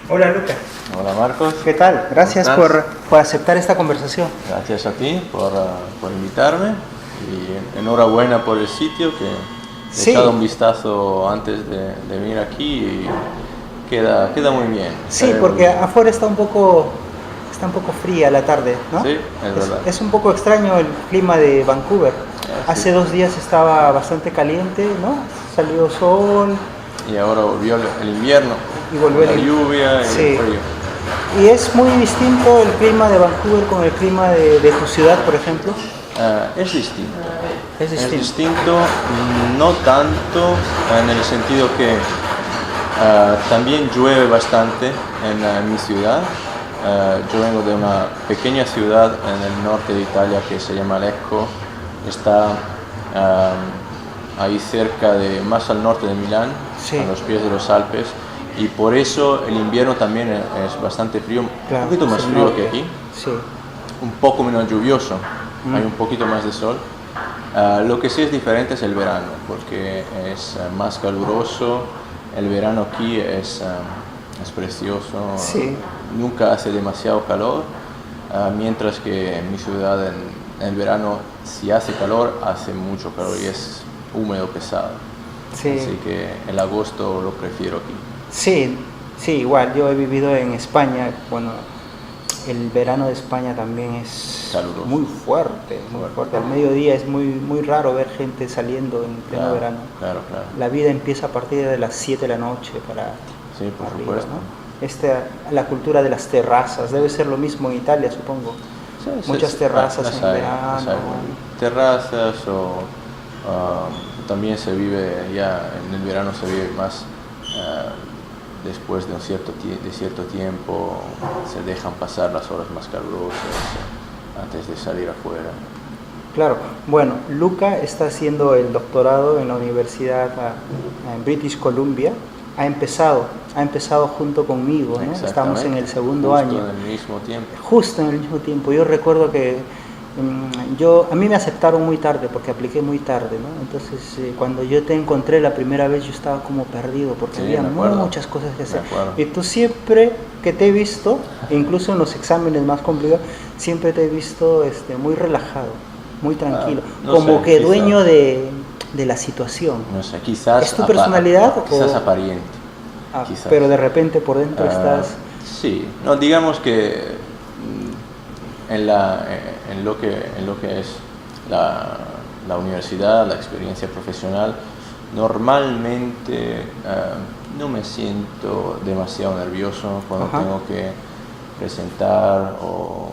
Hola Luca, Hola Marcos, ¿qué tal? Gracias ¿cómo estás? por aceptar esta conversación. Gracias a ti por invitarme y enhorabuena por el sitio que he Sí, echado un vistazo antes de venir aquí y queda muy bien, se sí, ve muy porque bien. afuera está un poco fría la tarde, ¿no? Sí, es verdad. Es un poco extraño el clima de Vancouver. Sí. Hace 2 días estaba bastante caliente, ¿no? Salió sol Y ahora volvió el invierno, y volvió con la lluvia y el Sí, frío. y es muy distinto el clima de Vancouver con el clima de tu ciudad, por ejemplo. Es distinto. Es Es distinto. distinto, no tanto en el sentido que también llueve bastante en mi ciudad. Yo vengo de una pequeña ciudad en el norte de Italia que se llama Lecco. Está ahí cerca más al norte de Milán, Sí, a los pies de los Alpes. Y por eso el invierno también es bastante frío, un claro, poquito es más el frío que norte. aquí, Sí. un poco menos lluvioso, hay un Mm. poquito más de sol. Lo que sí es diferente es el verano, porque es más caluroso. El verano aquí es precioso, Sí. nunca hace demasiado calor, mientras que en mi ciudad en el verano, si hace calor, hace mucho calor y es húmedo, pesado. Sí. Así que el agosto lo prefiero aquí. Sí, sí, igual, yo he vivido en España, bueno, el verano de España también es Caluroso. muy fuerte, muy Fuerte. fuerte. Al mediodía es muy raro ver gente saliendo en pleno Claro, verano. claro, claro. La vida empieza a partir de las 7 de la noche para Sí, por arriba, supuesto. ¿no? La cultura de las terrazas, debe ser lo mismo en Italia, supongo. Sí, Muchas terrazas en las verano. hay. Terrazas o también se vive ya en el verano, se vive más después de de cierto tiempo, se dejan pasar las horas más calurosas antes de salir afuera. Claro, bueno, Luca está haciendo el doctorado en la Universidad en British Columbia. Ha empezado junto conmigo, ¿no? Estamos en el Exactamente, segundo justo año, en el mismo tiempo. justo en el mismo tiempo. Yo recuerdo que a mí me aceptaron muy tarde porque apliqué muy tarde, ¿no? Entonces, cuando yo te encontré la primera vez, yo estaba como perdido porque Sí, había me acuerdo, muchas cosas que hacer. me acuerdo. Y tú siempre que te he visto, incluso en los exámenes más complicados, siempre te he visto muy relajado, muy tranquilo, No como sé, que quizás. dueño de la situación. No sé, quizás, ¿Es tu personalidad quizás o...? aparente, Ah, quizás. pero de repente por dentro estás... Sí, no, digamos que en lo que es la universidad, la experiencia profesional, normalmente no me siento demasiado nervioso cuando Ajá. tengo que presentar o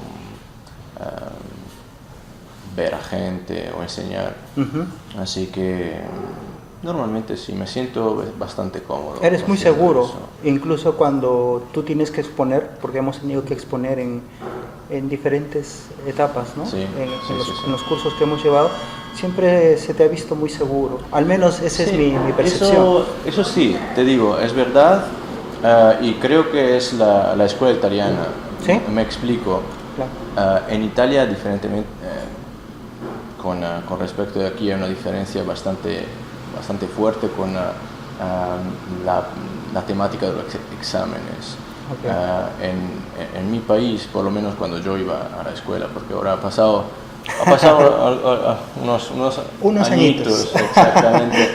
ver a gente o enseñar. Ujú. Así que normalmente sí, me siento bastante cómodo Eres muy haciendo seguro, eso. incluso cuando tú tienes que exponer, porque hemos tenido que exponer en diferentes etapas, ¿no? Sí, sí, sí, sí. En los cursos que hemos llevado, siempre se te ha visto muy seguro. Al menos esa es Sí, mi percepción. eso sí, te digo, es verdad, y creo que es la escuela italiana. ¿Sí? Me explico. Claro. En Italia, diferentemente, con respecto de aquí, hay una diferencia bastante fuerte con la temática de los exámenes. Ok. En mi país, por lo menos cuando yo iba a la escuela, porque ahora ha pasado unos Añitos. añitos, exactamente.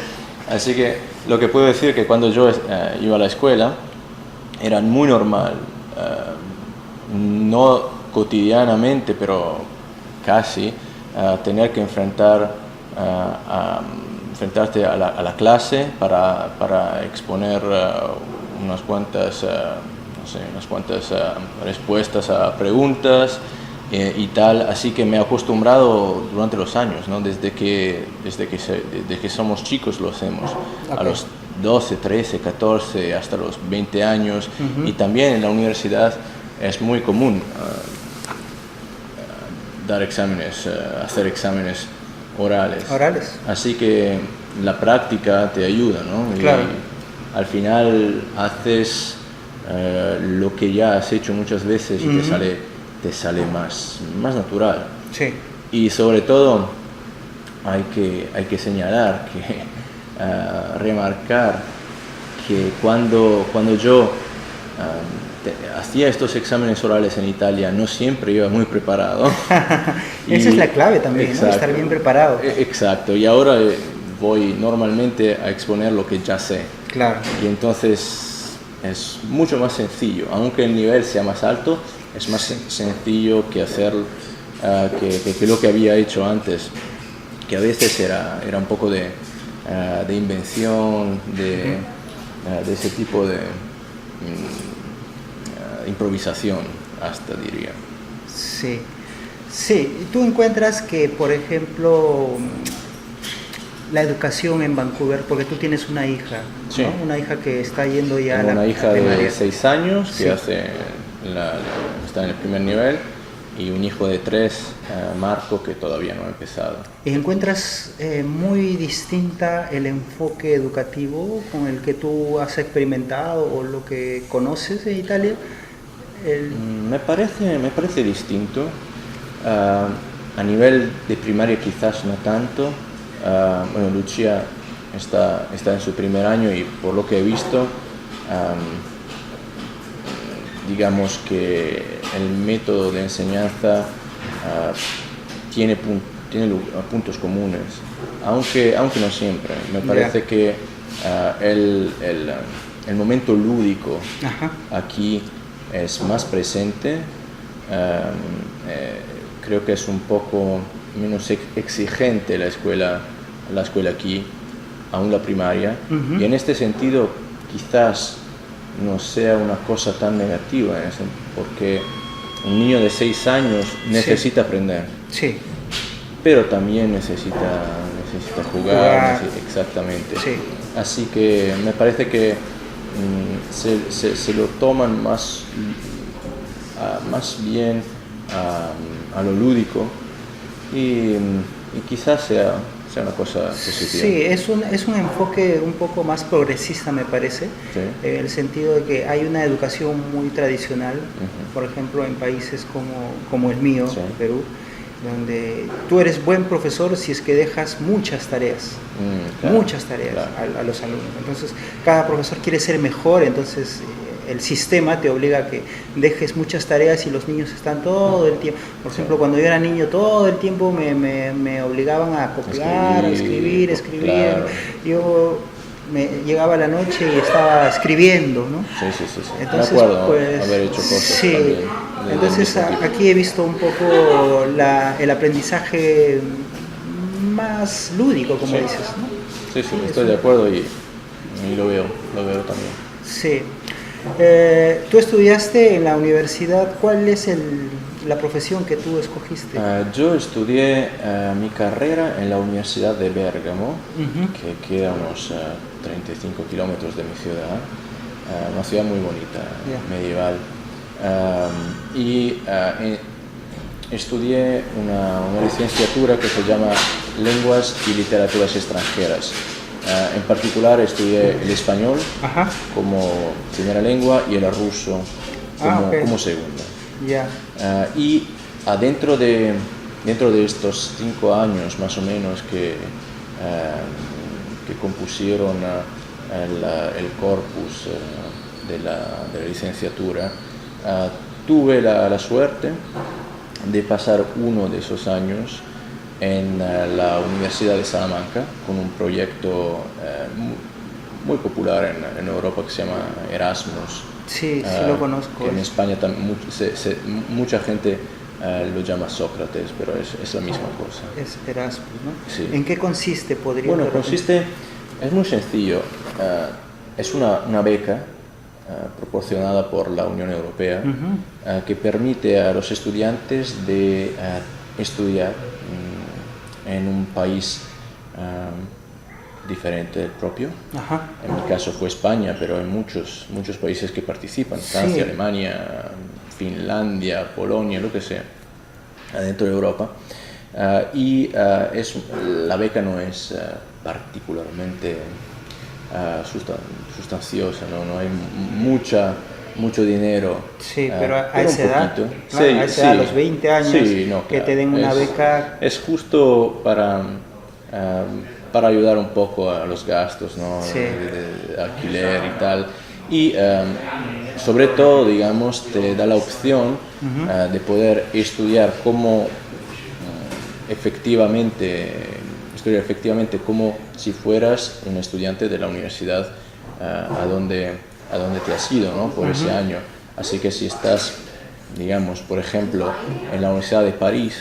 Así que lo que puedo decir es que cuando yo iba a la escuela, era muy normal, no cotidianamente, pero casi, tener que enfrentarte a la clase para exponer unas cuantas respuestas a preguntas y tal. Así que me he acostumbrado durante los años, ¿no? Desde que somos chicos lo hacemos, a Ok. los 12, 13, 14, hasta los 20 años. Ujú. Y también en la universidad es muy común hacer exámenes orales. Orales. Así que la práctica te ayuda, ¿no? Claro. Y al final haces lo que ya has hecho muchas veces y te sale más natural. Sí. Y sobre todo hay que señalar, remarcar que cuando yo hacía estos exámenes orales en Italia, no siempre iba muy preparado. Esa es la clave también, ¿no? Estar bien preparado. Exacto, y ahora voy normalmente a exponer lo que ya sé. Claro. Y entonces es mucho más sencillo, aunque el nivel sea más alto, es más sencillo que hacer que lo que había hecho antes, que a veces era un poco de invención, de ese tipo de improvisación, hasta diría. Sí, sí. ¿Tú encuentras que, por ejemplo, la educación en Vancouver, porque tú tienes una hija, sí, ¿no? Una hija que está yendo ya Tengo a la una hija de 6 años que sí. está en el primer nivel, y un hijo de 3, Marco, que todavía no ha empezado. ¿Y encuentras muy distinta el enfoque educativo con el que tú has experimentado o lo que conoces en Italia? Me parece distinto. A nivel de primaria quizás no tanto. Bueno, Lucia está en su primer año y por lo que he visto, digamos que el método de enseñanza tiene puntos comunes, aunque no siempre. Me parece que el momento lúdico aquí es más presente. Creo que es un poco menos exigente la escuela aquí, aún la primaria, y en este sentido quizás no sea una cosa tan negativa, porque un niño de 6 años necesita aprender, sí, pero también necesita jugar. Exactamente. Sí. Así que me parece que se lo toman más bien a lo lúdico, y quizás sea una cosa positiva. Sí, es un enfoque un poco más progresista, me parece, Sí. en el sentido de que hay una educación muy tradicional, por ejemplo, en países como el mío, Sí. Perú, donde tú eres buen profesor si es que dejas muchas tareas, Claro, muchas tareas claro. a los alumnos. Entonces, cada profesor quiere ser mejor, entonces el sistema te obliga a que dejes muchas tareas y los niños están todo el tiempo. Por ejemplo, cuando yo era niño, todo el tiempo me obligaban a copiar, a escribir. Claro. Yo llegaba la noche y estaba escribiendo, ¿no? Sí. Entonces, me acuerdo pues, haber hecho cosas sí. también. Entonces aquí he visto un poco el aprendizaje más lúdico, como Sí. dices, ¿no? Sí, estoy de acuerdo y lo veo también. Sí. Tú estudiaste en la universidad, ¿cuál es la profesión que tú escogiste? Yo estudié mi carrera en la Universidad de Bérgamo, que queda a unos 35 kilómetros de mi ciudad, una ciudad muy bonita, medieval. Estudié una licenciatura que se llama Lenguas y Literaturas Extranjeras. En particular estudié el español como primera lengua y el ruso como segunda. Y dentro de estos 5 años más o menos que compusieron el corpus de la licenciatura, tuve la suerte de pasar uno de esos años en la Universidad de Salamanca con un proyecto muy popular en Europa que se llama Erasmus. Sí, lo conozco. Que en España mucha gente lo llama Sócrates, pero es la misma cosa. Es Erasmus, ¿no? Sí. ¿En qué consiste? Es muy sencillo. Es una beca proporcionada por la Unión Europea que permite a los estudiantes de estudiar en un país diferente del propio. En mi caso fue España, pero hay muchos países que participan: Francia, Alemania, Finlandia, Polonia, lo que sea, dentro de Europa. La beca no es particularmente sustanciosa, no hay mucho dinero. Sí, pero a esa edad, a los 20 años, que te den una beca. Es justo para ayudar un poco a los gastos, ¿no? De alquiler y tal. Y sobre todo, digamos, te da la opción de poder estudiar efectivamente como si fueras un estudiante de la universidad a donde te has ido, ¿no? Por ese año. Así que si estás, digamos, por ejemplo, en la Universidad de París,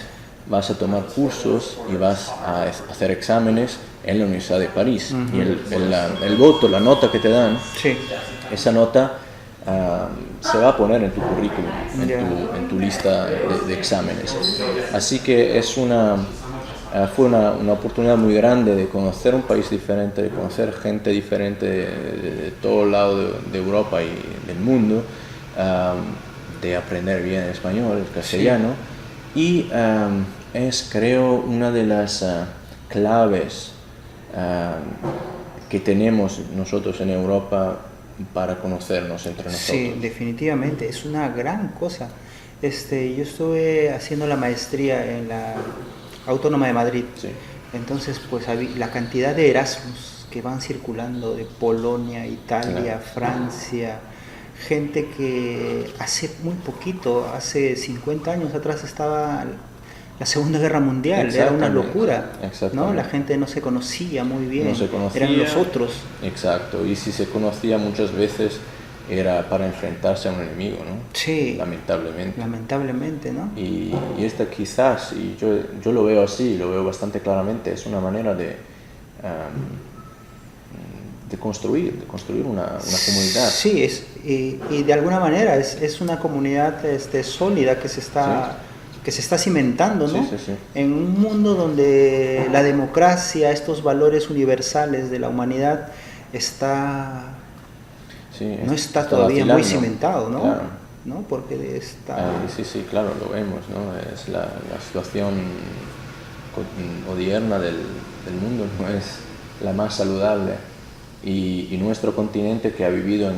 vas a tomar cursos y vas a hacer exámenes en la Universidad de París. Y el voto, la nota que te dan, sí, esa nota se va a poner en tu currículum, en tu lista de exámenes. Así que fue una oportunidad muy grande de conocer un país diferente, de conocer gente diferente de todo lado de Europa y del mundo, de aprender bien el español, el castellano, sí. Y es, creo, una de las claves que tenemos nosotros en Europa para conocernos entre nosotros. Sí, definitivamente, es una gran cosa. Yo estuve haciendo la maestría en la Autónoma de Madrid, sí. Entonces pues la cantidad de Erasmus que van circulando de Polonia, Italia, claro, Francia, gente que hace muy poquito, hace 50 años atrás estaba la Segunda Guerra Mundial, era una locura, ¿no? La gente no se conocía muy bien, no se conocía, eran los otros. Exacto, y si se conocía muchas veces era para enfrentarse a un enemigo, ¿no? Sí. Lamentablemente, ¿no? Y esta quizás, y yo lo veo así, lo veo bastante claramente, es una manera de construir una comunidad. Sí, y de alguna manera es una comunidad sólida que se está... Sí, que se está cimentando, ¿no? Sí. En un mundo donde la democracia, estos valores universales de la humanidad no está todavía muy cimentado, ¿no? Claro. ¿No? Porque sí, claro, lo vemos, ¿no? Es la situación odierna del mundo, no es la más saludable, y nuestro continente, que ha habido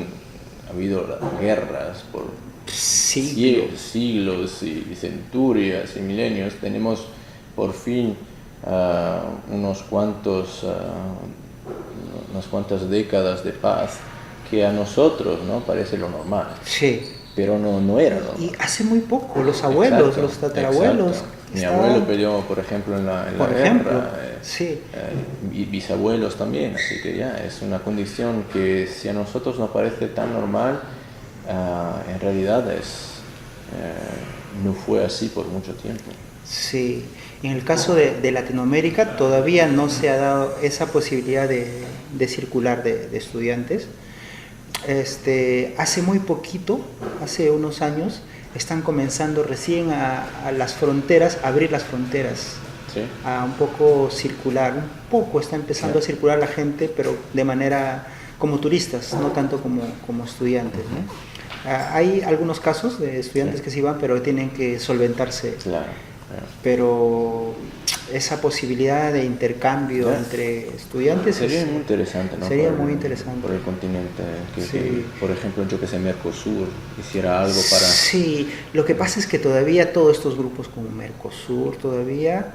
guerras por siglos y centurias y milenios, tenemos por fin unas cuantas décadas de paz que a nosotros, ¿no?, parece lo normal. Sí. Pero no era normal. Y hace muy poco, los abuelos, exacto, los tatarabuelos. Mi abuelo peleó, por ejemplo, en la guerra. Sí. Y bisabuelos también, así que ya es una condición que, si a nosotros nos parece tan normal, en realidad no fue así por mucho tiempo. Sí, en el caso de Latinoamérica todavía no se ha dado esa posibilidad de circular de estudiantes. Hace muy poquito, hace unos años, están comenzando recién a abrir las fronteras, ¿sí?, a un poco circular, está empezando, sí, a circular la gente, pero de manera como turistas, no tanto como estudiantes, ¿no? Hay algunos casos de estudiantes, sí, que sí van, pero tienen que solventarse. Claro. Pero esa posibilidad de intercambio, ¿sí?, entre estudiantes sería muy interesante, ¿no? Sería muy interesante por el continente, sí, que, por ejemplo, yo que sé, Mercosur hiciera algo para... Sí, lo que pasa es que todavía todos estos grupos como Mercosur todavía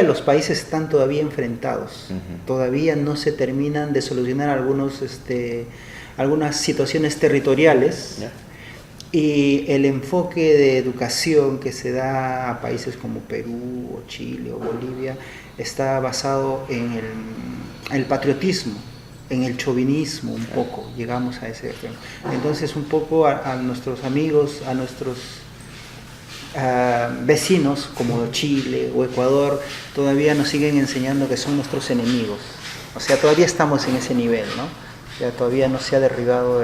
los países están todavía enfrentados, todavía no se terminan de solucionar algunas situaciones territoriales. Yeah. Y el enfoque de educación que se da a países como Perú o Chile o Bolivia está basado en el patriotismo, en el chauvinismo un poco, llegamos a ese ejemplo. Entonces un poco a nuestros amigos, a nuestros vecinos como Chile o Ecuador, todavía nos siguen enseñando que son nuestros enemigos. O sea, todavía estamos en ese nivel, ¿no? O sea, todavía no se ha derribado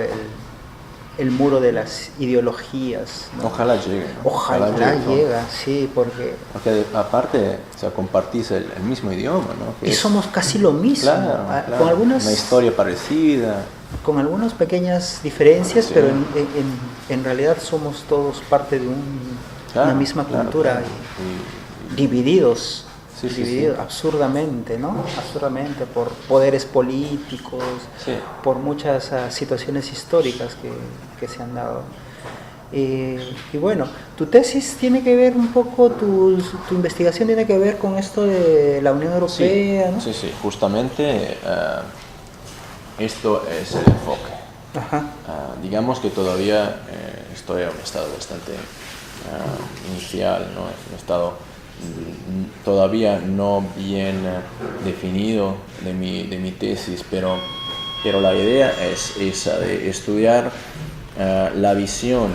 el muro de las ideologías, ¿no? Ojalá llegue, ¿no? Ojalá llegue, sí, porque aparte, o sea, compartís el mismo idioma, ¿no? Y somos casi lo mismo, claro, con algunas, una historia parecida, con algunas pequeñas diferencias, sí, pero en realidad somos todos parte de una misma cultura, claro. Y divididos. Sí. Absurdamente, ¿no? Absurdamente por poderes políticos, sí, por muchas situaciones históricas que se han dado. Y bueno, tu tesis tiene que ver un poco, tu investigación tiene que ver con esto de la Unión Europea, sí, ¿no? Sí, justamente esto es el enfoque. Ajá. Digamos que todavía estoy en un estado bastante inicial, ¿no? Un estado todavía no bien definido de mi tesis, pero la idea es esa, de estudiar la visión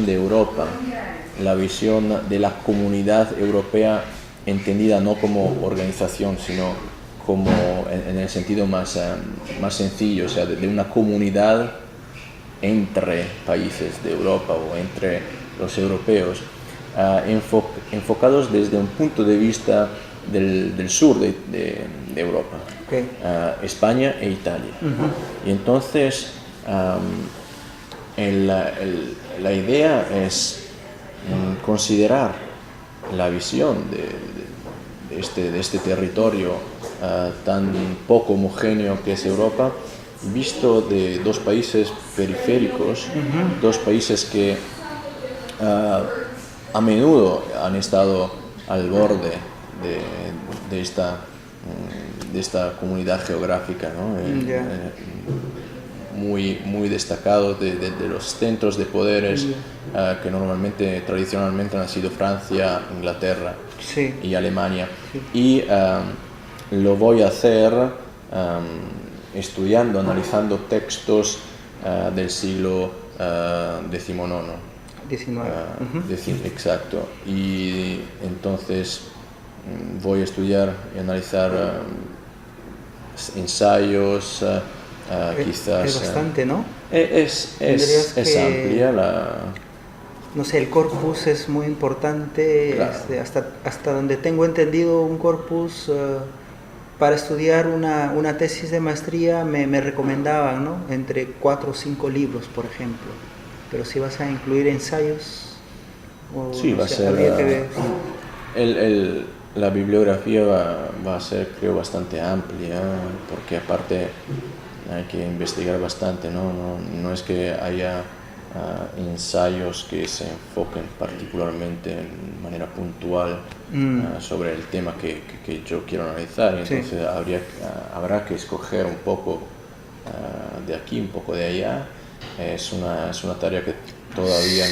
de Europa, la visión de la comunidad europea entendida no como organización, sino como en el sentido más sencillo, o sea, de una comunidad entre países de Europa o entre los europeos, enfocados desde un punto de vista del sur de Europa, Okay. España e Italia. Y entonces la idea es considerar la visión de este territorio tan poco homogéneo que es Europa, visto de dos países periféricos, dos países que a menudo han estado al borde de esta comunidad geográfica, ¿no? Muy destacados de los centros de poderes que tradicionalmente han sido Francia, Inglaterra Sí. y Alemania. Sí. Y lo voy a hacer estudiando, analizando textos del siglo XIX. 19. Exacto. Y entonces voy a estudiar y analizar ensayos, quizás... Es bastante, ¿no? Es amplia la... No sé, el corpus es muy importante, claro. Hasta donde tengo entendido, un corpus para estudiar una tesis de maestría me recomendaban, ¿no? Entre 4 o 5 libros, por ejemplo. Pero si vas a incluir ensayos... Sí, no va sé, a ser... la bibliografía va a ser, creo, bastante amplia, porque aparte hay que investigar bastante, ¿no? No es que haya ensayos que se enfoquen particularmente de manera puntual sobre el tema que yo quiero analizar. Entonces sí. Habrá que escoger un poco de aquí, un poco de allá. Es una tarea que todavía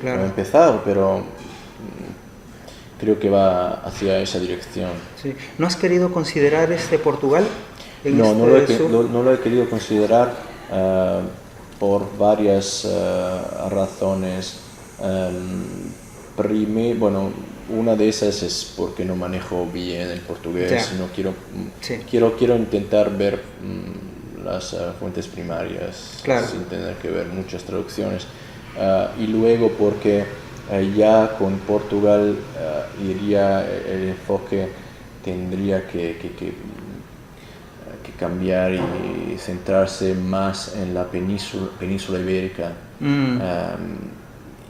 claro. No he empezado, pero creo que va hacia esa dirección. Sí. ¿No has querido considerar Portugal? No lo he querido considerar por varias razones. Una de esas es porque no manejo bien el portugués, no quiero intentar ver las fuentes primarias, claro. Sin tener que ver muchas traducciones, y luego porque ya con Portugal iría el enfoque, tendría que cambiar y centrarse más en la península ibérica,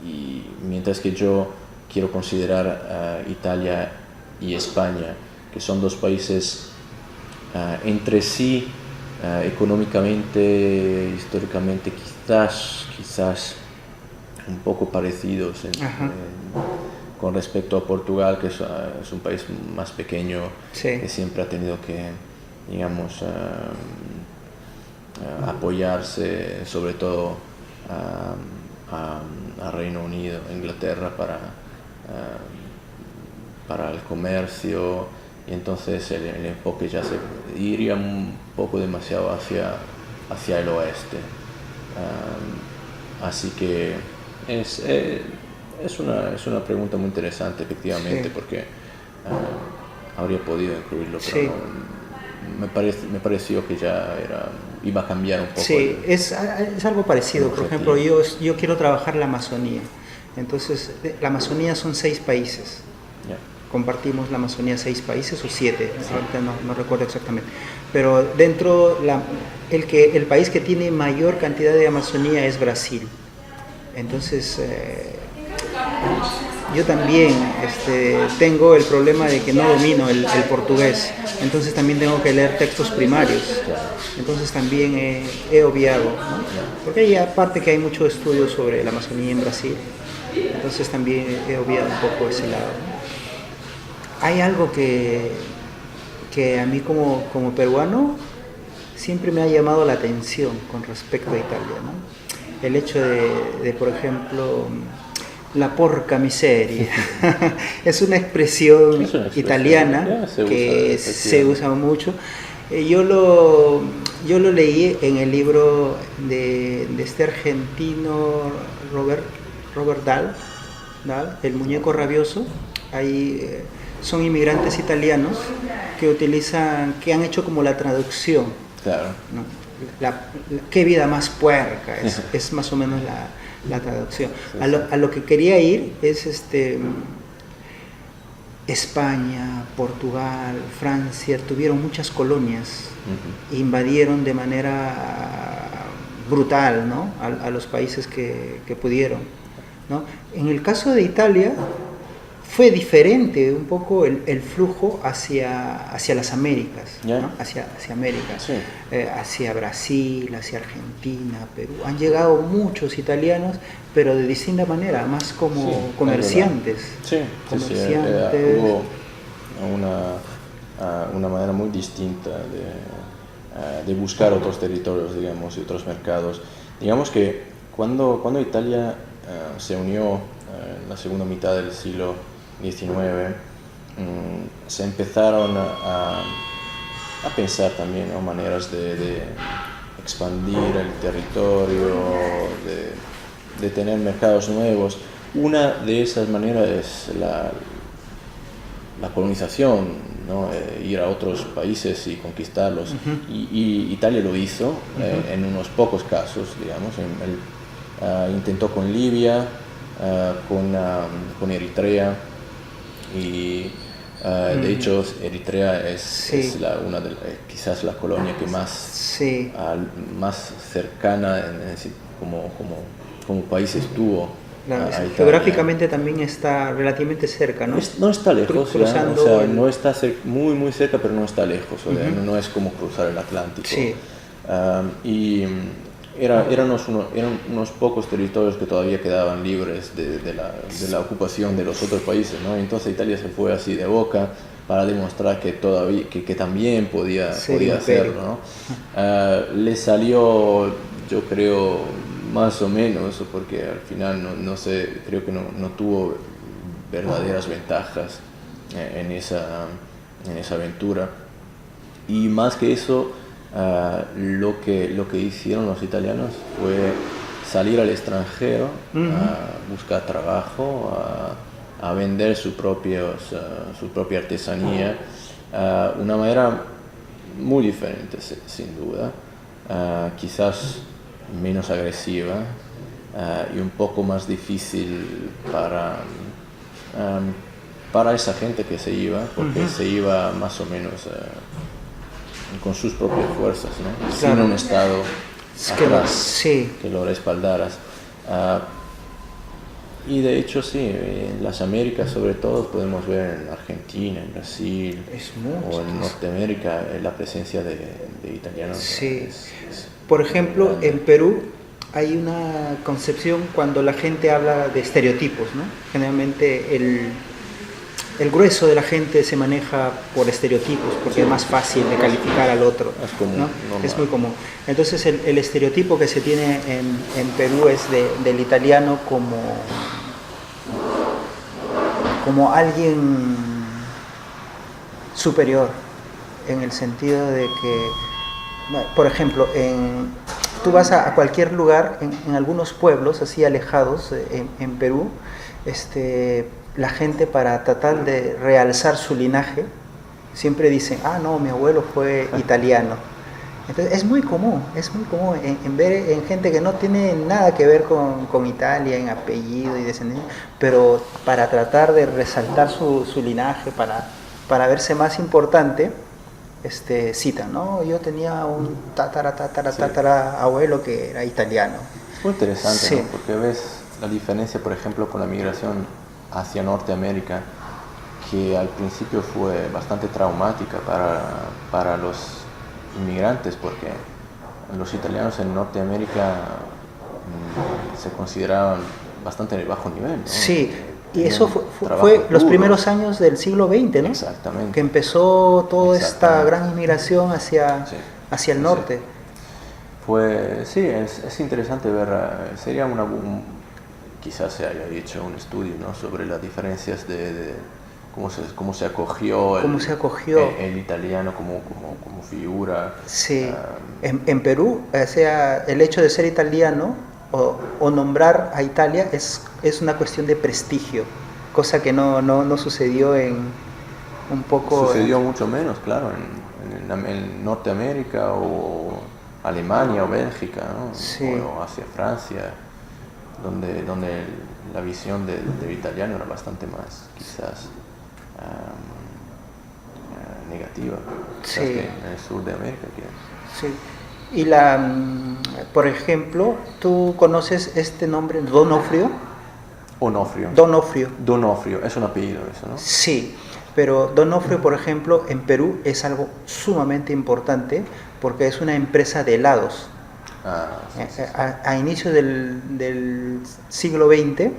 y mientras que yo quiero considerar Italia y España, que son dos países entre sí económicamente, históricamente quizás un poco parecidos con respecto a Portugal, que es un país más pequeño, que siempre ha tenido que, digamos, apoyarse sobre todo a Reino Unido, Inglaterra para el comercio, y entonces el enfoque ya se iría un poco demasiado hacia el oeste. Así que es una pregunta muy interesante, efectivamente, porque habría podido incluirlo, pero me pareció que ya iba a cambiar un poco. Sí, es algo parecido. Por ejemplo, yo quiero trabajar la Amazonía. Entonces, la Amazonía son 6 países. Compartimos la Amazonía 6 países o 7, no recuerdo exactamente. Pero dentro, el país que tiene mayor cantidad de Amazonía es Brasil. Entonces, yo también tengo el problema de que no domino el portugués. Entonces también tengo que leer textos primarios. Entonces también he obviado, ¿no? Porque hay, aparte que hay mucho estudio sobre la Amazonía en Brasil. Entonces también he obviado un poco ese lado, ¿no? Hay algo que a mí como peruano siempre me ha llamado la atención con respecto a Italia, ¿no? El hecho de, por ejemplo, la porca miseria. Es una expresión italiana que se usa mucho. Yo lo leí en el libro de este argentino Robert Dahl, El muñeco rabioso. Ahí son inmigrantes italianos que han hecho como la traducción. Claro. ¿No? Qué vida más puerca, es más o menos la traducción. Sí, a lo que quería ir es España, Portugal, Francia tuvieron muchas colonias, invadieron de manera brutal, ¿no? a los países que pudieron, ¿no? En el caso de Italia fue diferente un poco el flujo hacia las Américas, ¿no? hacia América, sí. Hacia Brasil, hacia Argentina, Perú. Han llegado muchos italianos, pero de distinta manera, más como comerciantes. Comerciantes. Hubo una manera muy distinta de buscar otros territorios, digamos, y otros mercados. Digamos que cuando Italia se unió en la segunda mitad del siglo XIX, se empezaron a pensar también, ¿no? Maneras de expandir el territorio, de tener mercados nuevos. Una de esas maneras es la colonización, ¿no? Ir a otros países y conquistarlos. Y Italia lo hizo en unos pocos casos, digamos. Intentó con Libia, con Eritrea. Y de hecho Eritrea es una de quizás la colonia que más cercana como país estuvo a Italia. Geográficamente también está relativamente cerca, ¿no? No está lejos, cruzando o sea, no está muy cerca, pero no está lejos, o sea, no es como cruzar el Atlántico. Sí. Y eran unos pocos territorios que todavía quedaban libres de la ocupación de los otros países, ¿no? Entonces Italia se fue así de boca para demostrar que también podía hacerlo, ¿no? Le salió, yo creo, más o menos, porque al final no sé, creo que no tuvo verdaderas ventajas en esa aventura. Y más que eso, lo que hicieron los italianos fue salir al extranjero a buscar trabajo, a vender su propia artesanía, una manera muy diferente, sin duda, quizás menos agresiva y un poco más difícil para esa gente que se iba, porque se iba más o menos con sus propias fuerzas, ¿no? Sin un Estado atrás que lo respaldara. Y de hecho en las Américas sobre todo podemos ver en Argentina, en Brasil o en Norteamérica la presencia de italianos. Sí. Por ejemplo, en Perú hay una concepción cuando la gente habla de estereotipos, ¿no? Generalmente el grueso de la gente se maneja por estereotipos porque es más fácil de calificar al otro. Es común, ¿no? Es muy común. Entonces el estereotipo que se tiene en Perú es del italiano como alguien superior, en el sentido de que, por ejemplo, tú vas a cualquier lugar, en algunos pueblos así alejados en Perú, la gente, para tratar de realzar su linaje, siempre dicen, no, mi abuelo fue italiano. Entonces es muy común en ver en gente que no tiene nada que ver con Italia, en apellido y descendencia, pero para tratar de resaltar su linaje, para verse más importante, citan, ¿no? Yo tenía un tatara abuelo que era italiano. Es muy interesante, ¿no? Porque ves la diferencia, por ejemplo, con la migración hacia Norteamérica, que al principio fue bastante traumática para los inmigrantes, porque los italianos en Norteamérica se consideraban bastante de bajo nivel, ¿no? Sí, y eso fue los primeros años del siglo XX, ¿no? Exactamente. Que empezó toda esta gran inmigración hacia hacia el Sí. norte. Pues sí, es interesante ver, sería quizás se haya hecho un estudio, ¿no?, sobre las diferencias de cómo se acogió ¿Cómo se acogió? el italiano como figura. Sí, ah, en Perú, o sea, el hecho de ser italiano o nombrar a Italia es una cuestión de prestigio, cosa que no sucedió un poco... Sucedió mucho menos, claro, en Norteamérica o Alemania o Bélgica, ¿no?, Sí. o hacia Francia, donde la visión del italiano era bastante más, quizás, negativa, quizás, Sí. que en el sur de América. Sí. Y por ejemplo, ¿tú conoces este nombre, Donofrio? Onofrio. Donofrio. Es un apellido eso, ¿no? Sí, pero Donofrio, por ejemplo, en Perú es algo sumamente importante porque es una empresa de helados. Sí. A inicio del siglo XX,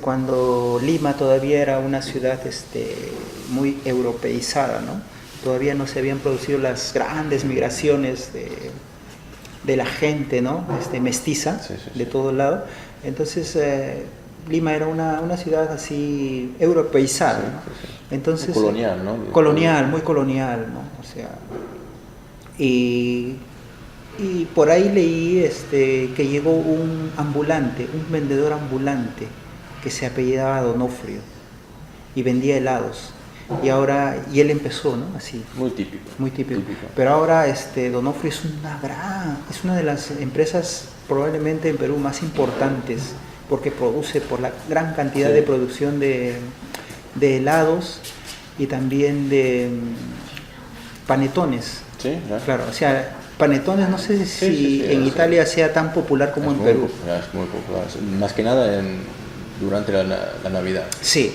cuando Lima todavía era una ciudad muy europeizada, ¿no? Todavía no se habían producido las grandes migraciones de la gente, ¿no? Mestiza, Sí. de todo lado. Entonces, Lima era una ciudad así europeizada, ¿no? Sí. Entonces, Colonial, ¿no? Muy colonial, ¿no? O sea, y por ahí leí que llegó un vendedor ambulante que se apellidaba Donofrio y vendía helados. Y él empezó, ¿no? Así. Muy típico. Muy típico. Pero ahora Donofrio es una de las empresas probablemente en Perú más importantes porque produce por la gran cantidad de producción de helados y también de panetones. Sí, Claro, o sea, panetones no sé si en Italia sea tan popular como en Perú. Es muy popular, más que nada durante la Navidad. Sí,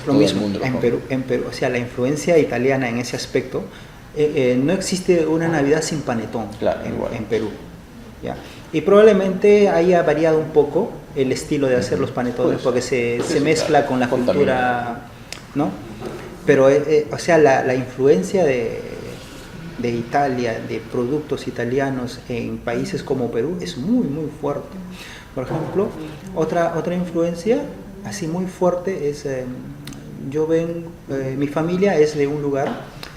lo mismo en Perú, o sea, la influencia italiana en ese aspecto, no existe una Navidad sin panetón, claro, en Perú. ¿Ya? Y probablemente haya variado un poco el estilo de hacer los panetones, porque se mezcla con la cultura, ¿no? Pero, o sea, la influencia de Italia, de productos italianos en países como Perú es muy, muy fuerte. Por ejemplo, otra influencia así muy fuerte es, mi familia es de un lugar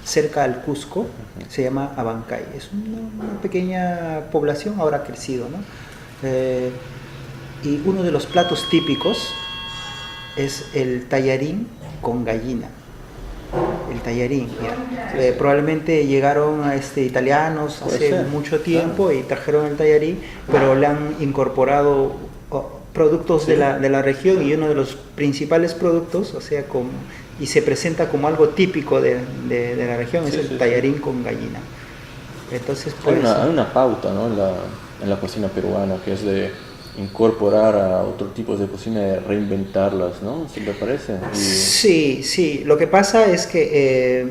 cerca al Cusco, se llama Abancay. Es una pequeña población, ahora ha crecido, ¿no? Y uno de los platos típicos es el tallarín con gallina. El tallarín, probablemente llegaron italianos hace mucho tiempo y trajeron el tallarín, pero le han incorporado productos de la región, y uno de los principales productos, o sea, y se presenta como algo típico de la región, es el tallarín con gallina. Entonces, pues, hay una pauta, ¿no?, en la cocina peruana, que es de incorporar a otros tipos de cocina, de reinventarlas, ¿no? ¿Sí te parece? Sí. Lo que pasa es que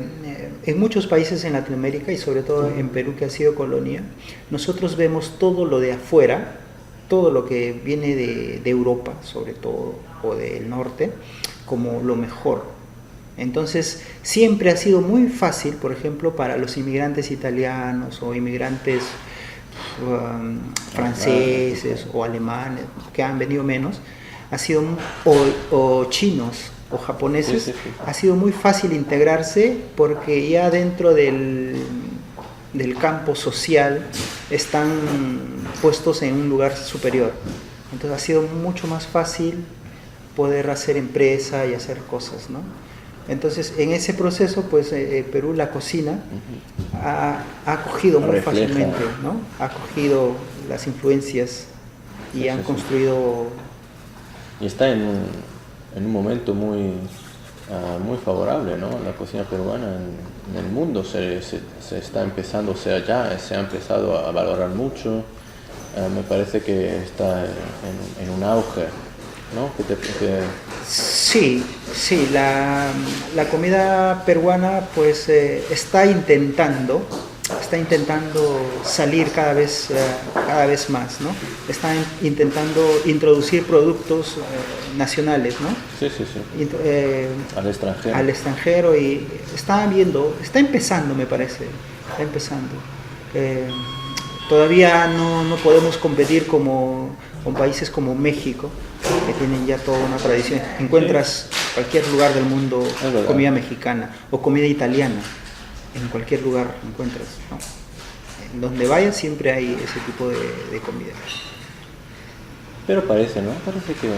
en muchos países en Latinoamérica, y sobre todo en Perú, que ha sido colonia, nosotros vemos todo lo de afuera, todo lo que viene de Europa, sobre todo, o del norte, como lo mejor. Entonces, siempre ha sido muy fácil, por ejemplo, para los inmigrantes italianos o inmigrantes franceses o alemanes, que han venido menos, o chinos o japoneses, ha sido muy fácil integrarse porque ya dentro del campo social están puestos en un lugar superior. Entonces ha sido mucho más fácil poder hacer empresa y hacer cosas, ¿no? Entonces, en ese proceso, pues Perú, la cocina ha acogido muy fácilmente, ¿no? Ha acogido las influencias y han construido... Y está en un momento muy favorable, ¿no? La cocina peruana en el mundo se está empezando, o sea, ya se ha empezado a valorar mucho. Me parece que está en un auge, ¿no? Sí, la comida peruana pues está intentando salir cada vez más, ¿no? Está intentando introducir productos nacionales, ¿no? Sí. Al extranjero, y está empezando, me parece, está empezando. Eh, Todavía no podemos competir con países como México, que tienen ya toda una tradición. Encuentras en cualquier lugar del mundo comida mexicana o comida italiana, en cualquier lugar encuentras, ¿no? En donde vayas siempre hay ese tipo de comida. Pero parece, ¿no? Parece que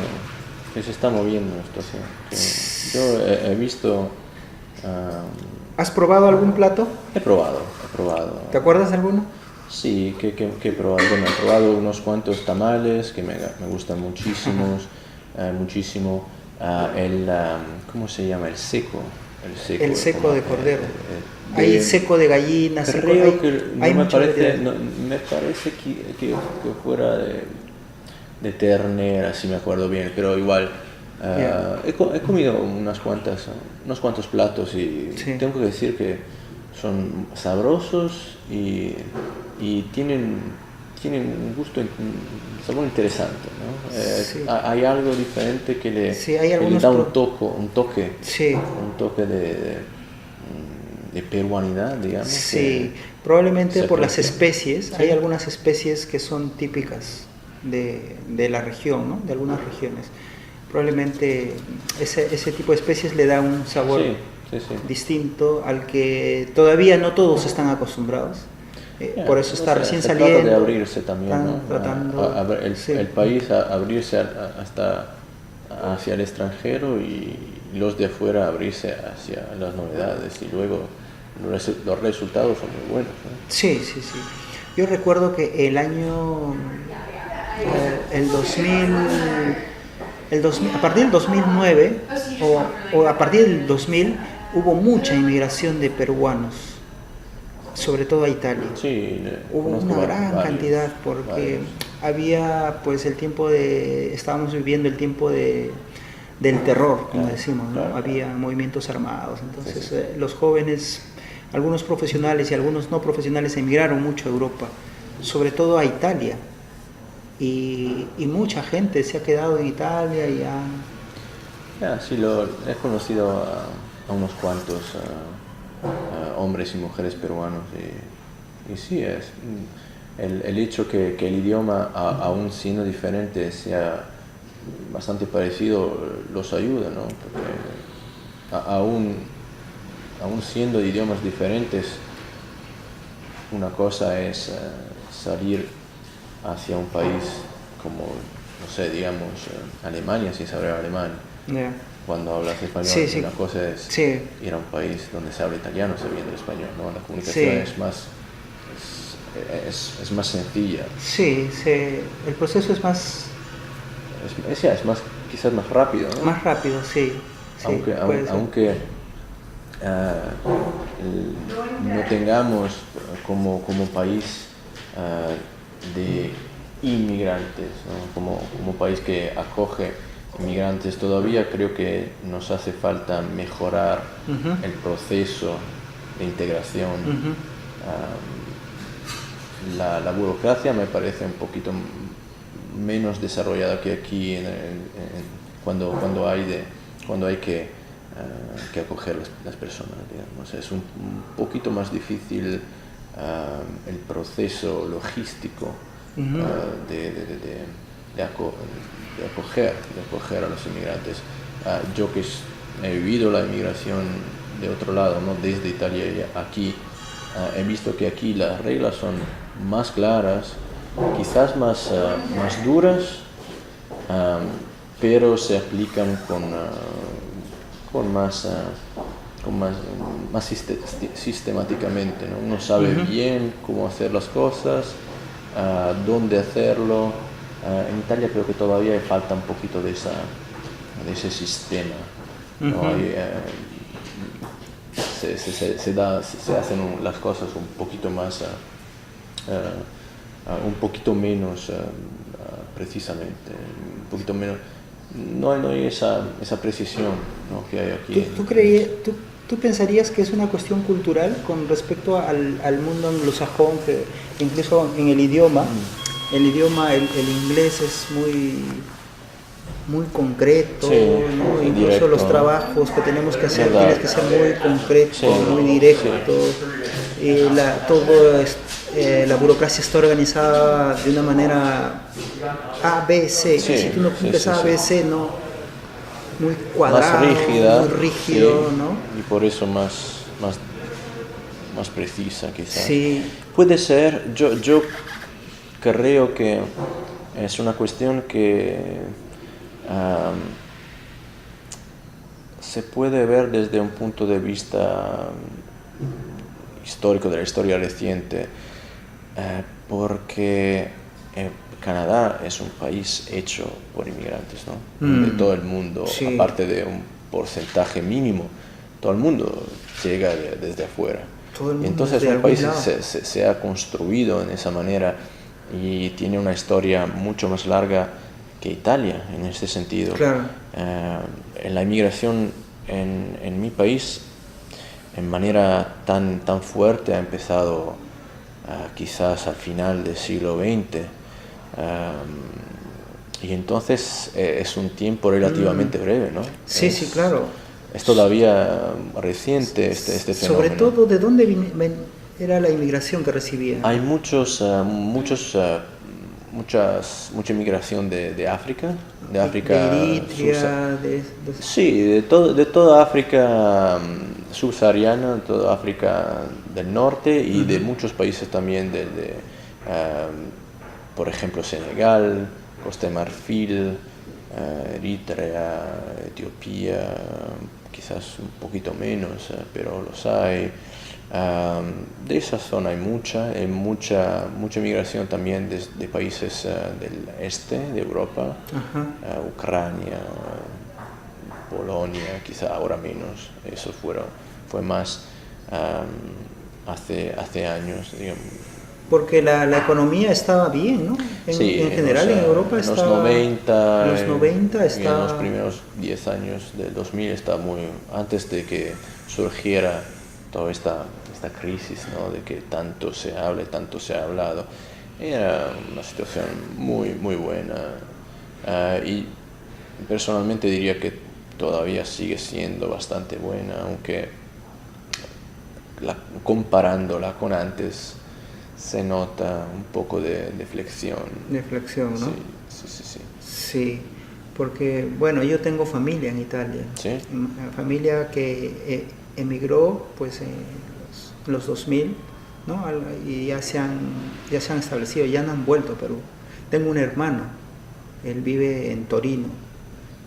se está moviendo esto. Yo he visto... ¿Has probado algún plato? He probado. ¿Te acuerdas de alguno? Sí, que he probado. Bueno, he probado unos cuantos tamales que me gustan muchísimos, muchísimo. ¿Cómo se llama? El seco. El seco de cordero. Hay seco de gallina, seco de... Me parece que fuera de ternera, si me acuerdo bien, pero igual he comido unos cuantos platos y tengo que decir que son sabrosos y tienen un gusto, un sabor interesante, ¿no? Hay algo diferente que le da un toque de peruanidad, digamos. Sí, probablemente por las especies. Hay algunas especies que son típicas de la región, ¿no? De algunas regiones. Probablemente ese tipo de especies le da un sabor distinto al que todavía no todos están acostumbrados. Por eso está recién saliendo. Trata de abrirse también, ¿no? Tratando, el país a abrirse hacia el extranjero y los de afuera abrirse hacia las novedades y luego los resultados son muy buenos, ¿no? Sí. Yo recuerdo que el 2000, a partir del 2009 o a partir del 2000 hubo mucha inmigración de peruanos, sobre todo a Italia. Sí, hubo una gran cantidad porque había pues estábamos viviendo el tiempo del terror, como decimos, ¿no? Había movimientos armados, entonces los jóvenes, algunos profesionales y algunos no profesionales emigraron mucho a Europa, sobre todo a Italia. Y mucha gente se ha quedado en Italia y sí, he conocido a unos cuantos hombres y mujeres peruanos y sí, es el hecho que el idioma, aún siendo diferente, sea bastante parecido, los ayuda, ¿no? Porque aún siendo idiomas diferentes, una cosa es salir hacia un país como, no sé, digamos, Alemania sin saber alemán. Cuando hablas español, una cosa es ir a un país donde se habla italiano sabiendo español, ¿no? La comunicación es más sencilla. Sí, el proceso es más... quizás más rápido, ¿no? Más rápido, sí. Aunque no tengamos como país de inmigrantes, ¿no? como país que acoge inmigrantes, todavía creo que nos hace falta mejorar el proceso de integración. La burocracia me parece un poquito menos desarrollada que aquí cuando hay que acoger las personas, digamos. Es un poquito más difícil el proceso logístico de acoger a los inmigrantes. Yo que he vivido la inmigración de otro lado, ¿no? Desde Italia y aquí, he visto que aquí las reglas son más claras, quizás más duras, pero se aplican con más sistemáticamente, ¿no? Uno sabe bien cómo hacer las cosas, dónde hacerlo. En Italia creo que todavía falta un poquito de ese sistema, ¿no? Se hacen las cosas un poquito más, un poquito menos precisamente, un poquito menos. No hay esa precisión, ¿no? Que hay aquí. ¿Tú pensarías que es una cuestión cultural con respecto al mundo anglosajón, que incluso en el idioma, el inglés es muy concreto, ¿no? Incluso directo, los trabajos que tenemos que hacer tienes que ser muy concreto, muy directo, todo la burocracia está organizada de una manera A, B, C. Sí, Si tú no cumples sí, A, sí. B, C, no, muy cuadrado, Más rígida, muy rígido, sí, ¿no? y por eso más precisa quizás. Sí, Puede ser, yo creo que es una cuestión que se puede ver desde un punto de vista histórico, de la historia reciente, porque Canadá es un país hecho por inmigrantes, ¿no? De todo el mundo, sí. aparte de un porcentaje mínimo, todo el mundo llega desde afuera. Todo el mundo Entonces desde un país algún lado. se ha construido en esa manera y tiene una historia mucho más larga que Italia en este sentido. Claro. La inmigración en mi país en manera tan fuerte ha empezado quizás al final del siglo XX, y entonces es un tiempo relativamente breve, ¿no? Sí, sí, claro. Es todavía reciente este fenómeno. Sobre todo, ¿de dónde era la inmigración que recibía? Hay mucha inmigración de África, de África De Eritrea, sí, de toda África subsahariana, toda África del norte y de muchos países también, por ejemplo, Senegal, Costa de Marfil, Eritrea, Etiopía, quizás un poquito menos, pero los hay. De esa zona hay mucha migración también de países del este de Europa, Ucrania, Polonia, quizá ahora menos, eso fue más hace años, digamos. Porque la economía estaba bien, ¿no? Sí, en general en Europa en los estaba... 90, en los 90 y estaba... en los primeros 10 años del 2000 está muy... Antes de que surgiera toda esta crisis, ¿no? De que tanto se habla y tanto se ha hablado, era una situación muy buena, y personalmente diría que todavía sigue siendo bastante buena, aunque comparándola con antes se nota un poco de flexión. De flexión, ¿no? Sí. Sí, porque, bueno, yo tengo familia en Italia. ¿Sí? Una familia que emigró, pues, en los 2000, ¿no? Y ya se han establecido, ya no han vuelto a Perú. Tengo un hermano, él vive en Torino,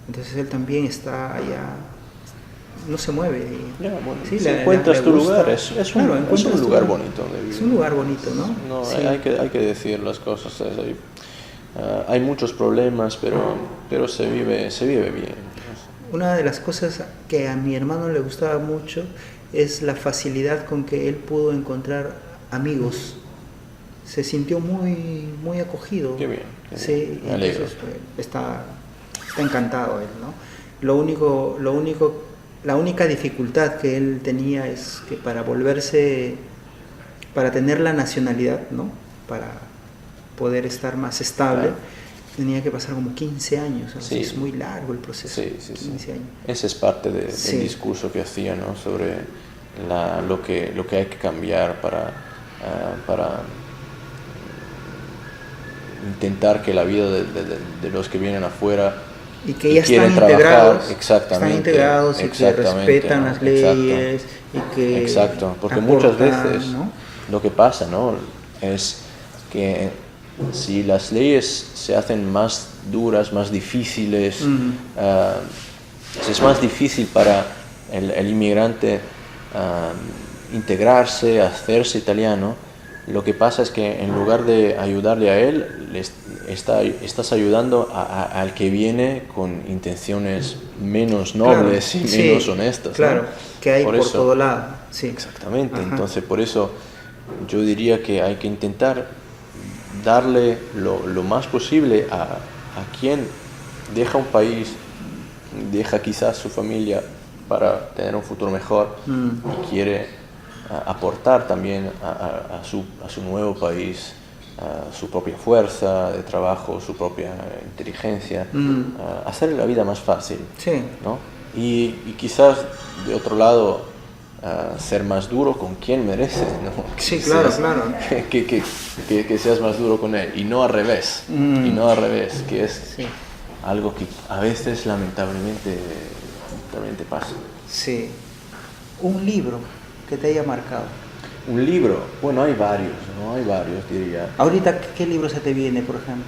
entonces él también está allá, no se mueve. Ya, bueno, sí, si encuentras tu gusta. lugar, es un lugar bonito donde vivir. Es un lugar bonito, ¿no? No, sí. hay que decir las cosas. Hay muchos problemas, pero se vive bien. Una de las cosas que a mi hermano le gustaba mucho es la facilidad con que él pudo encontrar amigos. Se sintió muy acogido. Qué bien. Sí, Me alegro. entonces está encantado él, ¿no? La única dificultad que él tenía es que para tener la nacionalidad, ¿no? Para poder estar más estable, Claro. tenía que pasar como 15 años. Sí. Es muy largo el proceso. Sí. 15 años. Ese es parte del discurso que hacía, ¿no? Sobre lo que hay que cambiar para intentar que la vida de los que vienen afuera y que ya quieren están trabajar, integrados y que respetan las leyes y que exacto, porque aportan, muchas veces, ¿no? Lo que pasa, ¿no? Es que si las leyes se hacen más duras, más difíciles, es más difícil para el inmigrante integrarse, hacerse italiano. Lo que pasa es que en lugar de ayudarle a él, estás ayudando al que viene con intenciones menos nobles y menos honestas. Claro, ¿no? que hay por todo lado. Sí. Exactamente. Ajá. Entonces, por eso yo diría que hay que intentar darle lo más posible a quien deja un país, deja quizás su familia para tener un futuro mejor y quiere aportar también a su nuevo país su propia fuerza de trabajo, su propia inteligencia, hacerle la vida más fácil. Sí. ¿no? Y quizás de otro lado ser más duro con quien merece, ¿no? Sí, claro, claro. Que seas más duro con él, y no al revés, y no al revés, que es Sí. algo que a veces lamentablemente pasa. Sí. Un libro que te haya marcado. Un libro, bueno, hay varios, ¿no? Hay varios, diría. Ahorita, ¿qué libro se te viene, por ejemplo?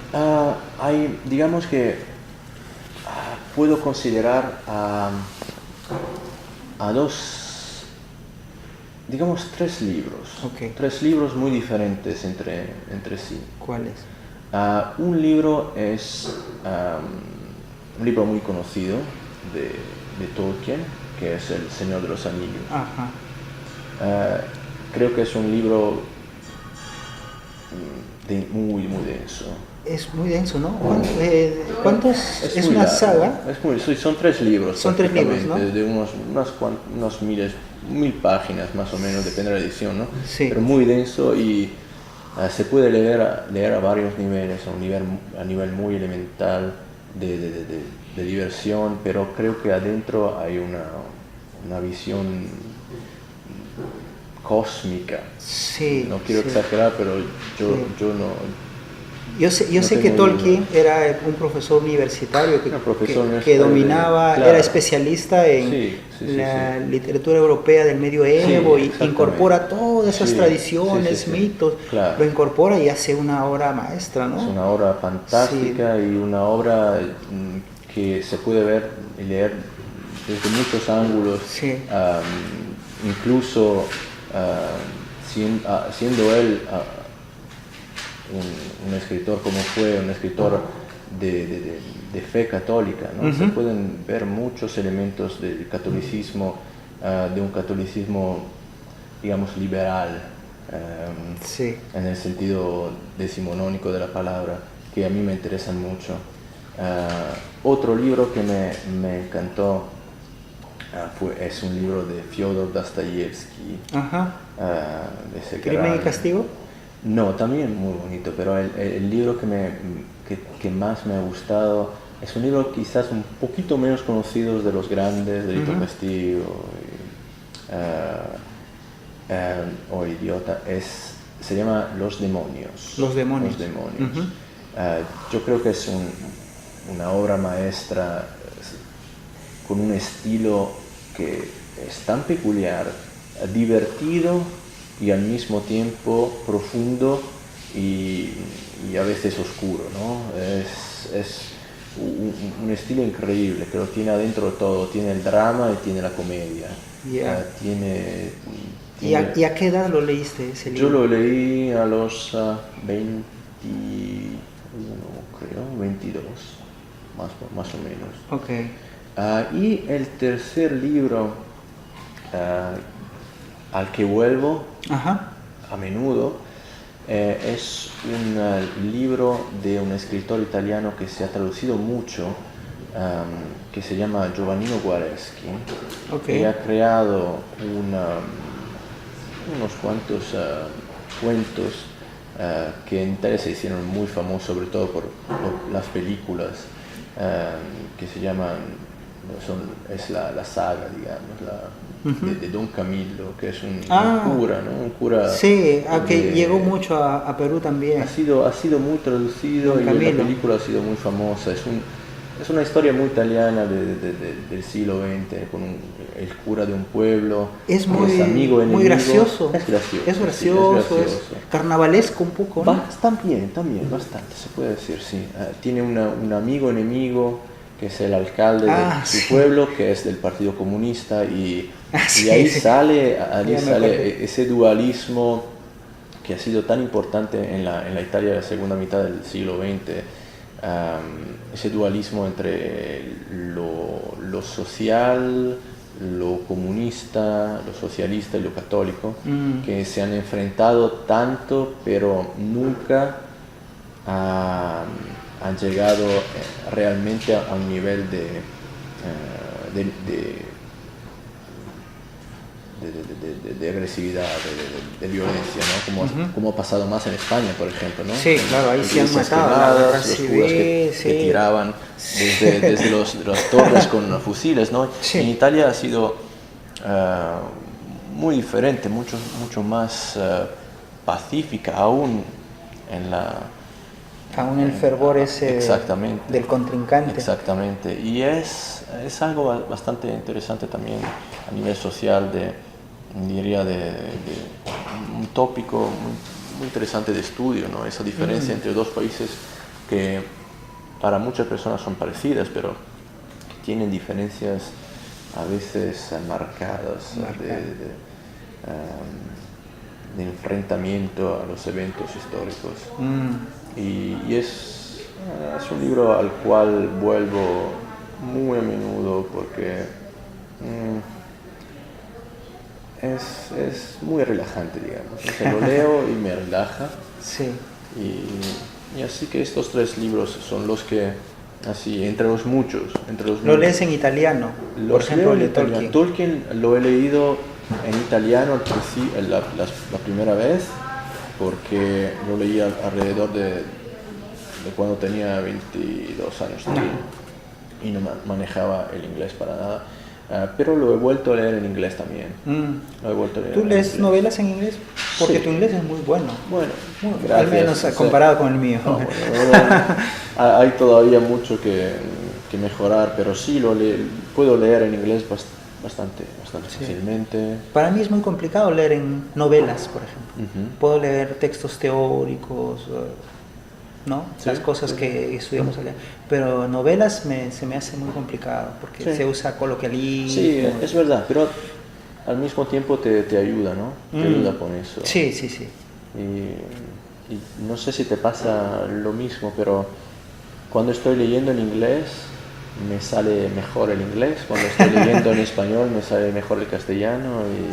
Digamos que puedo considerar a dos, digamos, tres libros. Ok. Tres libros muy diferentes entre sí. ¿Cuáles? Un libro es un libro muy conocido de Tolkien, que es El Señor de los Anillos. Ajá. Creo que es un libro muy denso. Es muy denso, ¿no? ¿Cuántos? Es muy una largo. saga. Son tres libros. Son tres libros, ¿no? De unos mil páginas más o menos, depende de la edición, ¿no? Sí. Pero muy denso y se puede leer a varios niveles, a nivel muy elemental de diversión, pero creo que adentro hay una visión cósmica. Sí. No quiero sí. exagerar, pero yo no... Yo sé que tengo Tolkien era un profesor universitario que dominaba, claro. Era especialista en la literatura europea del medioevo y incorpora todas esas tradiciones, mitos, claro. Lo incorpora y hace una obra maestra, ¿no? Es una obra fantástica y una obra que se puede ver y leer desde muchos ángulos, incluso siendo él un escritor como fue, un escritor de fe católica, ¿no? Se pueden ver muchos elementos del catolicismo, de un catolicismo, digamos, liberal, en el sentido decimonónico de la palabra, que a mí me interesan mucho. Otro libro que me encantó es un libro de Fyodor Dostoyevsky. ¿Crimen y castigo? No, también muy bonito, pero el libro que más me ha gustado es un libro quizás un poquito menos conocido de los grandes, de Lito Castillo o Idiota, se llama Los Demonios. Los Demonios. Yo creo que es una obra maestra con un estilo que es tan peculiar, divertido y al mismo tiempo profundo y a veces oscuro, ¿no? Es un estilo increíble que lo tiene adentro todo, tiene el drama y tiene la comedia. ¿Y a qué edad lo leíste ese libro? Yo lo leí a los 21, creo, 22, más o menos. Okay. Y el tercer libro al que vuelvo a menudo es un libro de un escritor italiano que se ha traducido mucho, que se llama Giovannino Guareschi, que ha creado unos cuantos cuentos que en Italia se hicieron muy famosos, sobre todo por las películas que se llaman, es la saga, digamos, de Don Camillo, que es un cura, ¿no? Un cura. Sí, que llegó mucho a Perú también. Ha sido muy traducido y la película ha sido muy famosa. Es una historia muy italiana del siglo XX, con el cura de un pueblo. Es muy, amigo, enemigo. Muy gracioso. Es gracioso. Es gracioso. Es carnavalesco un poco, ¿no? También, bastante, se puede decir, sí. Tiene un amigo enemigo, que es el alcalde de su pueblo, que es del Partido Comunista, y ahí sale ese dualismo que ha sido tan importante en la Italia de la segunda mitad del siglo XX, ese dualismo entre lo social, lo comunista, lo socialista y lo católico, que se han enfrentado tanto, pero nunca han llegado realmente a un nivel de agresividad, de violencia, ¿no? Como ha pasado más en España, por ejemplo, ¿no? Sí, claro, ahí se han matado, los curas que tiraban desde las torres con fusiles, ¿no? Sí. En Italia ha sido muy diferente, mucho más pacífica aún en la... Aún el fervor ese Exactamente. del contrincante. Exactamente. Y es algo bastante interesante también a nivel social, diría de un tópico muy interesante de estudio, ¿no? Esa diferencia entre dos países que para muchas personas son parecidas, pero que tienen diferencias a veces marcadas de enfrentamiento a los eventos históricos. Y es un libro al cual vuelvo muy a menudo porque es muy relajante, digamos. O sea, lo leo y me relaja. Sí. Y así que estos 3 libros son los que, así, entre los muchos. ¿Lo lees en italiano? Por ejemplo, el de Tolkien. Tolkien lo he leído en italiano la primera vez, porque lo leí alrededor de cuando tenía 22 años y no manejaba el inglés para nada. Pero lo he vuelto a leer en inglés también. Lo he vuelto a leer ¿Tú lees novelas en inglés? Porque tu inglés es muy bueno. Bueno, gracias. Al menos comparado con el mío. Hay todavía mucho que mejorar, pero sí puedo leer en inglés bastante fácilmente. Para mí es muy complicado leer en novelas, por ejemplo. Puedo leer textos teóricos, ¿no? Las cosas que estudiamos allá. Pero novelas se me hace muy complicado porque se usa coloquialismo. Sí, es verdad, pero al mismo tiempo te ayuda, ¿no? Te ayuda con eso. Sí. Y no sé si te pasa lo mismo, pero cuando estoy leyendo en inglés me sale mejor el inglés, cuando estoy leyendo en español me sale mejor el castellano y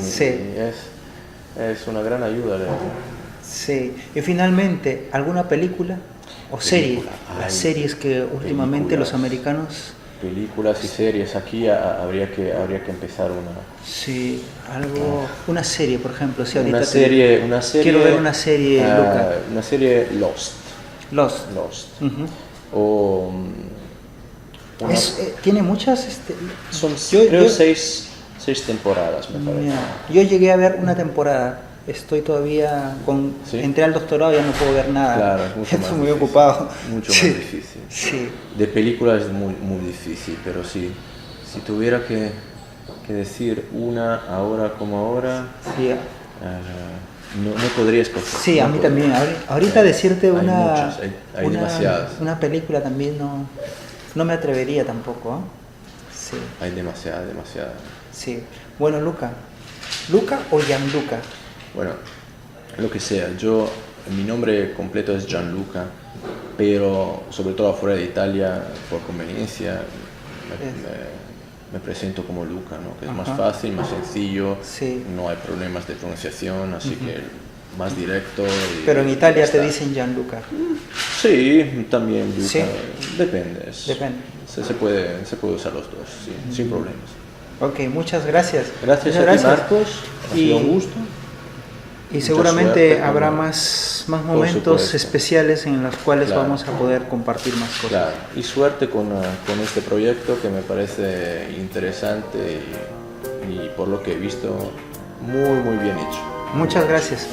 es una gran ayuda. Sí, y finalmente, ¿alguna película o serie? Las series que últimamente los americanos... Películas y series, aquí habría que empezar una... Sí, una serie, por ejemplo. Si ahorita una serie... Quiero ver una serie, Luca. Una serie Lost. O... tiene muchas... Son creo 6 temporadas, me parece. Yo llegué a ver una temporada. Estoy todavía entré al doctorado y ya no puedo ver nada. Claro, es mucho estoy más muy difícil, ocupado. Mucho más difícil. Sí. De películas es muy difícil, pero sí. Si tuviera que decir una ahora como ahora, no podría escoger. Sí, a mí también. Ahorita decirte hay muchas, hay demasiadas. Una película también no me atrevería tampoco. Sí. Hay demasiadas. Sí. Bueno, ¿Luca o Gianluca? Bueno, lo que sea. Mi nombre completo es Gianluca, pero sobre todo afuera de Italia, por conveniencia, me presento como Luca, ¿no? Que es más fácil, más sencillo, no hay problemas de pronunciación, así que más directo. Pero en Italia te dicen Gianluca. Sí, también Luca. ¿Sí? Depende. Se puede usar los dos, sin problemas. Ok, muchas gracias. Gracias a ti, Marcos. Ha sido un gusto. Y seguramente habrá más momentos especiales en los cuales vamos a poder compartir más cosas. Claro, y suerte con este proyecto que me parece interesante y por lo que he visto muy bien hecho. Muchas gracias.